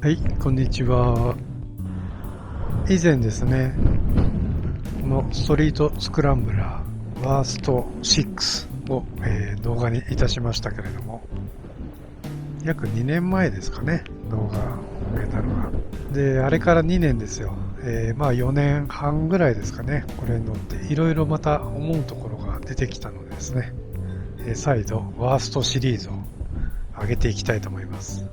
はい、こんにちは。以前ですね、このストリートスクランブラーワースト6を、動画にいたしましたけれども、約2年前ですかね、動画を上げたのが。で、あれから2年ですよ。まあ4年半ぐらいですかね、これに乗っていろいろまた思うところが出てきたのでですね、再度ワーストシリーズを上げていきたいと思います。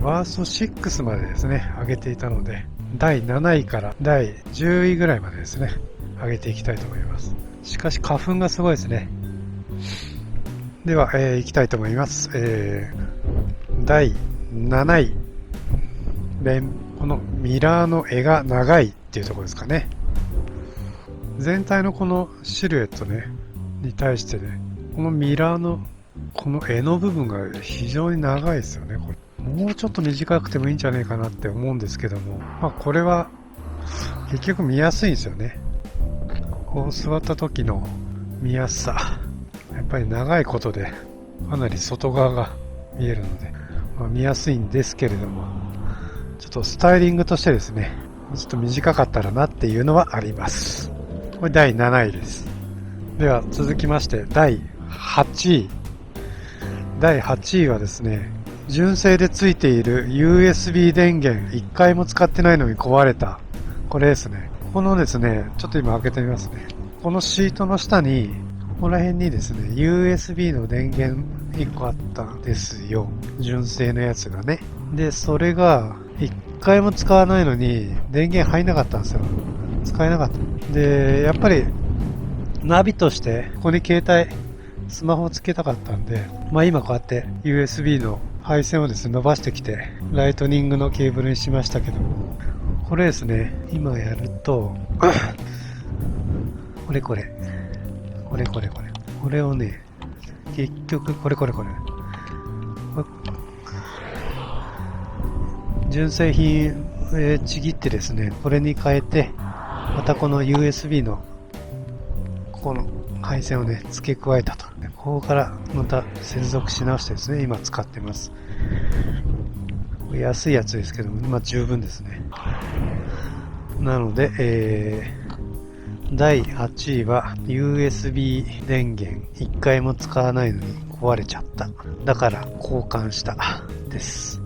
ワースト6までですね、上げていたので、第7位から第10位ぐらいまでですね、上げていきたいと思います。しかし花粉がすごいですね。では、いきたいと思います。第7位。このミラーの絵が長いっていうところですかね。全体のこのシルエットね、に対してね、このミラーのこの絵の部分が非常に長いですよね。これもうちょっと短くてもいいんじゃないかなって思うんですけども、まあこれは結局見やすいんですよね。こう座った時の見やすさ。やっぱり長いことでかなり外側が見えるので、まあ、見やすいんですけれども、ちょっとスタイリングとしてですね、ちょっと短かったらなっていうのはあります。これ第7位です。では続きまして第8位。第8位はですね、純正で付いている USB 電源1回も使ってないのに壊れた。これですね。このですね、ちょっと今開けてみますね。このシートの下に、ここら辺にですね、USB の電源1個あったんですよ。純正のやつがね。で、それが1回も使わないのに電源入んなかったんですよ。使えなかった。で、やっぱりナビとしてここに携帯スマホをつけたかったんで、まあ今こうやって USB の配線をですね伸ばしてきてライトニングのケーブルにしましたけど、これですね、今やるとこれをね、結局これ純正品、ちぎってですね、これに変えてまたこの USB のここの配線をね付け加えたと。ここからまた接続し直してですね、今使ってます。安いやつですけども、まあ十分ですね。なので、第8位は USB 電源1回も使わないのに壊れちゃった。だから交換したです。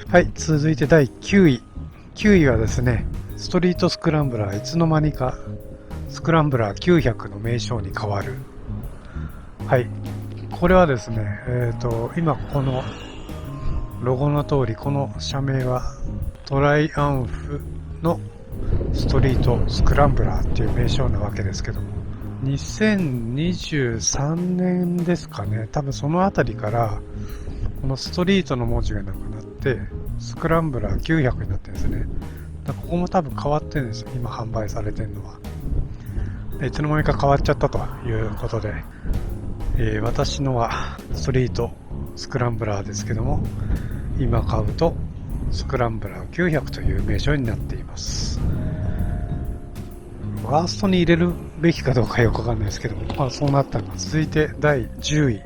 はい、続いて第9位。9位はですね、ストリートスクランブラーいつの間にかスクランブラー900の名称に変わる。はい。これはですね、今このロゴの通り、この社名はトライアンフのストリートスクランブラーっていう名称なわけですけども、2023年ですかね、多分そのあたりからこのストリートの文字がなくなってスクランブラー900になってるんですね。だからここも多分変わってるんですよ、今販売されてるのは。いつの間にか変わっちゃったということで、私のはストリートスクランブラーですけども、今買うとスクランブラー900という名称になっています。ワーストに入れるべきかどうかよくわかんないですけども、まあそうなったの。続いて第10位。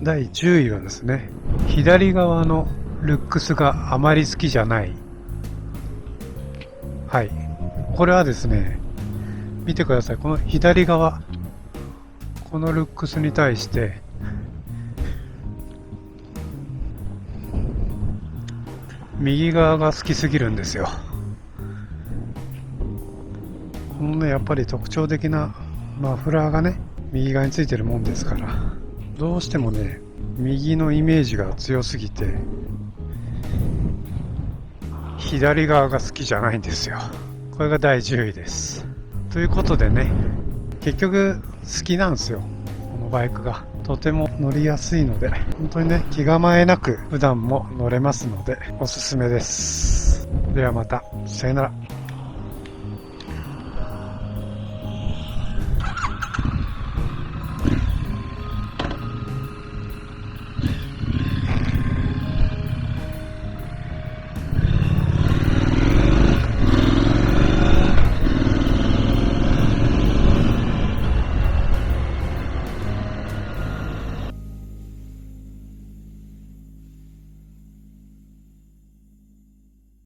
第10位はですね、左側のルックスがあまり好きじゃない。はい。これはですね、見てください。この左側、このルックスに対して右側が好きすぎるんですよ。このね、やっぱり特徴的なマフラーがね、右側についてるもんですから、どうしてもね、右のイメージが強すぎて左側が好きじゃないんですよ。これが第10位です。ということでね、結局好きなんですよ、このバイクが。とても乗りやすいので、本当にね、気構えなく普段も乗れますのでおすすめです。ではまた、さよなら。